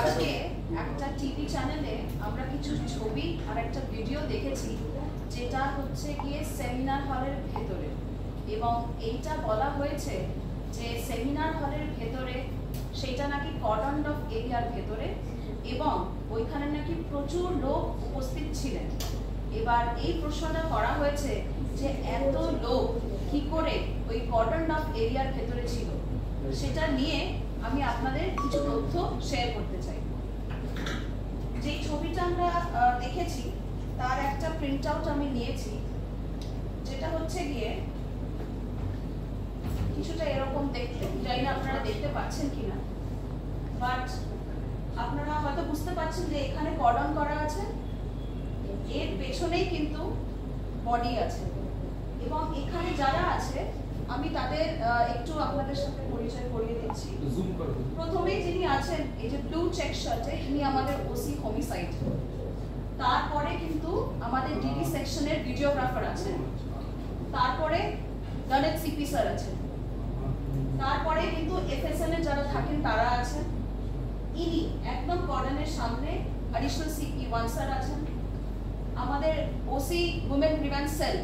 আজকে একটা টিভি চ্যানেলে আমরা কিছু ছবি আর একটা ভিডিও দেখেছি, যেটা হচ্ছে গিয়ে সেমিনার হলের ভেতরে, এবং এইটা বলা হয়েছে যে সেমিনার হলের ভেতরে সেটা নাকি কর্ডন অফ এরিয়ার ভেতরে, এবং ওইখানে নাকি প্রচুর লোক উপস্থিত ছিলেন। এবার এই প্রশ্নটা করা হয়েছে যে এত লোক কি করে ওই কর্ডন অফ এরিয়ার ভেতরে ছিল, সেটা নিয়ে আমি আপনাদের কিছু তথ্য শেয়ার করতে চাই। যে ছবিটা আমরা দেখেছি তার একটা প্রিন্ট আউট আমি নিয়েছি, যেটা হচ্ছে গিয়ে কিছুটা এরকম দেখতে, জানি না আপনারা দেখতে পাচ্ছেন কিনা, বাট আপনারা হয়তো বুঝতে পারছেন যে এখানে কর্ডন করা আছে, এর পেছনেই কিন্তু বডি আছে, এবং এখানে যারা আছে আমি তাদের একটু আপনাদের সাথে পরিচয় করিয়ে দিচ্ছি। প্রথমেই যিনি আছেন এই যে ব্লু চেক শার্টে, ইনি আমাদের ওসি হোমিসাইড। তারপরে কিন্তু আমাদের ডিডি সেকশনের ভিডিওগ্রাফার আছেন, তারপরে গণেশ সিপি স্যার আছেন, তারপরে কিন্তু এফএসএল এর যারা থাকেন তারা আছেন। ইনি একদম কর্ডনের সামনে অ্যাডিশনাল সিপি 1 স্যার আছেন, আমাদের ওসি উইমেন গ্রিভেন্স সেল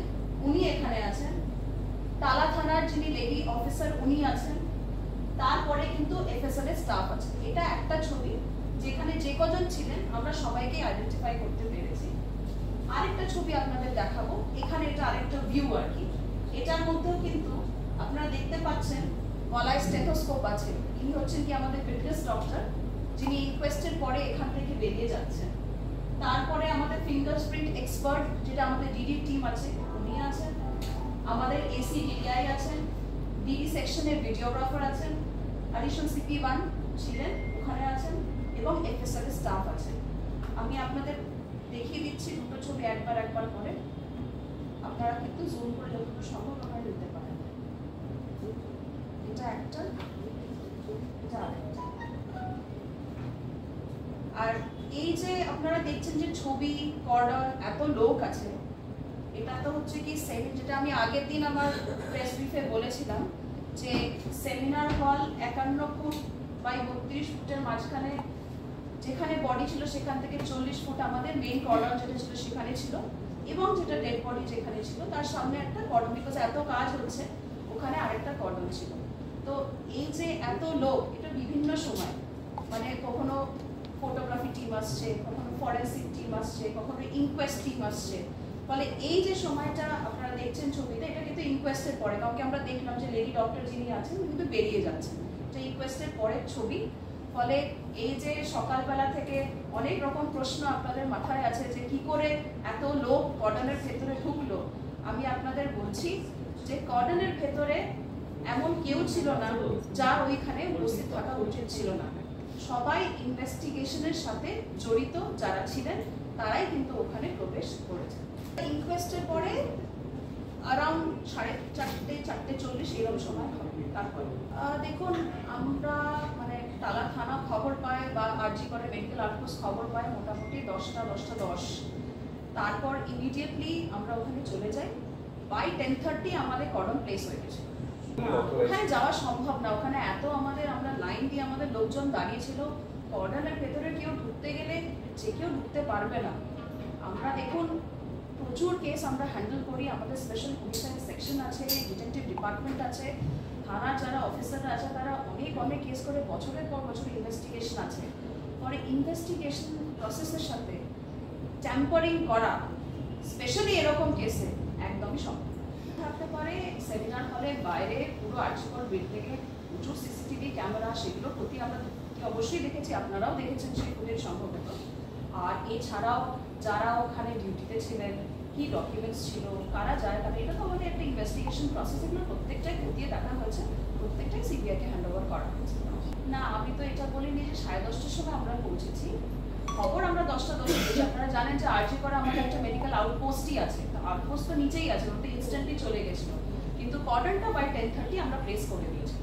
উনি এখানে আছেন, তালা থানার যিনি লেডি অফিসার উনি আছেন, তারপরে কিন্তু এফএসএল এর স্টাফ আছে। এটা একটা ছবি যেখানে যে কজন ছিলেন আমরা সবাইকে আইডেন্টিফাই করতে পেরেছি। আরেকটা ছবি আপনাদের দেখাবো, এখানে এটা আরেকটা ভিউ আর কি। এটার মধ্যেও কিন্তু আপনারা দেখতে পাচ্ছেন গলায় স্টেথোস্কোপ আছে। ইনি হচ্ছেন কি আমাদের ফিটনেস ডক্টর, যিনি ইনকোয়েস্টের পরে এখান থেকে বেরিয়ে যাচ্ছেন। তারপরে আমাদের ফিঙ্গারপ্রিন্ট এক্সপার্ট, যেটা আমাদের ডিডি টিম আছে, উনি আছেন, আমাদের এসি ডিআই আছেন, ডিডি সেকশনের ভিডিওগ্রাফার আছেন, অ্যাডিশনাল সিপি 1 ছিলেন ওখানে আছেন, এবং এফএসএল এর স্টাফ আছে। আমি আপনাদের দেখিয়ে দিচ্ছি দুটো ছবি একবার করে, আপনারা কিন্তু জুম করে যতটুকু সম্ভব আপনারা নিতে পারেন। এটা একটা, এটা আরেকটা। আর এই যে আপনারা দেখছেন যে ছবি, কর্ডন, এত লোক আছে, এটা তো হচ্ছে কি যেটা আমি আগের দিন আমার প্রেস ব্রিফে বলেছিলাম যে সেমিনার হল 51 ফুট বাই 32 ফুটের মাঝখানে যেখানে বডি ছিল সেখান থেকে 40 ফুট আমাদের মেইন কর্ডন যেটা ছিল সেখানে ছিল, এবং যেটা ডেড বডি যেখানে ছিল তার সামনে একটা কর্ডন, বিকজ এত কাজ হচ্ছে ওখানে আরেকটা কর্ডন ছিল। তো এই যে এত লোক, এটা বিভিন্ন সময়, মানে কখনো ফটোগ্রাফি টিম আসছে, কখনো ফরেন্সিক টিম আসছে, কখনো ইনকোয়েস্ট টিম আসছে। ফলে এই যে সময়টা আপনারা দেখছেন ছবিতে, এটা কিন্তু ইনকোয়েস্টের পরে, কারণ আমরা দেখলাম যে লেডি ডক্টর যিনি আছেন কিন্তু বেরিয়ে যাচ্ছেন, এটা ইনকোয়েস্টের পরের ছবি। ফলে এই যে সকালবেলা থেকে অনেক রকম প্রশ্ন আপনাদের মাথায় আছে যে কি করে এত লোক কর্ডনের ভেতরে ঢুকলো। আমি আপনাদের বলছি যে কর্ডনের ভেতরে এমন কেউ ছিল না যার ওইখানে উপস্থিত থাকা উচিত ছিল না। সবাই ইনভেস্টিগেশনের সাথে জড়িত যারা ছিলেন তারাই কিন্তু ওখানে প্রবেশ করেছে। ইনকোয়েস্টের পরে অ্যারাউন্ড 4:30, 4:40 এরকম সময় হবে। তারপর দেখুন, আমরা মানে টালা থানা খবর পায় বা আরজি করে মেডিকেল আউটপোস্ট খবর পায় মোটামুটি 10:10। তারপর ইমিডিয়েটলি আমরা ওখানে চলে যাই। বাই 10:30 আমাদের কর্ডন প্লেস হয়ে গেছে। ওখানে যাওয়া সম্ভব না, ওখানে এত আমরা লাইন দিয়ে আমাদের লোকজন দাঁড়িয়ে ছিল। কর্ডনের ভেতরে কেউ ঢুকতে গেলে যে কেউ ঢুকতে পারবে না। আমরা দেখুন প্রচুর কেস আমরা হ্যান্ডেল করি, আমাদের স্পেশাল হোমিসাইড সেকশন আছে, ডিটেকটিভ ডিপার্টমেন্ট আছে, থানার যারা অফিসাররা আছে তারা অনেক কেস করে, বছরের পর বছর ইনভেস্টিগেশন আছে। পরে ইনভেস্টিগেশন প্রসেসের সাথে ট্যাম্পারিং করা, স্পেশালি এরকম কেসে একদমই সম্ভব থাকতে পারে। সেমিনার হলের বাইরে পুরো আর্চিকর বিল্ডিংয়ে প্রচুর সিসিটিভি ক্যামেরা, সেগুলোর প্রতি আমরা অবশ্যই দেখেছি, আপনারাও দেখেছেন সেই ফুটেজ সম্ভবত। আর এছাড়াও যারা ওখানে ডিউটিতে ছিলেন, কি ডকুমেন্টস ছিল, কারা যায়, কারণ এটা তো আমাদের একটা ইনভেস্টিগেশন প্রসেস, এগুলো প্রত্যেকটাই খতিয়ে দেখা হয়েছে, প্রত্যেকটাই সিবিআইকে হ্যান্ড ওভার করা হয়েছে। না, আমি তো এটা বলিনি যে 10:30টার সময় আমরা পৌঁছেছি। খবর আমরা 10:10 পেয়েছি। আপনারা জানেন যে আরজি করা আমাদের একটা মেডিকেল আউটপোস্টই আছে, আউটপোস্ট তো নিচেই আছে, ওটা ইনস্ট্যান্টলি চলে গেছিল, কিন্তু কর্ডনটা বাই 10:30 আমরা প্লেস করে দিয়েছি।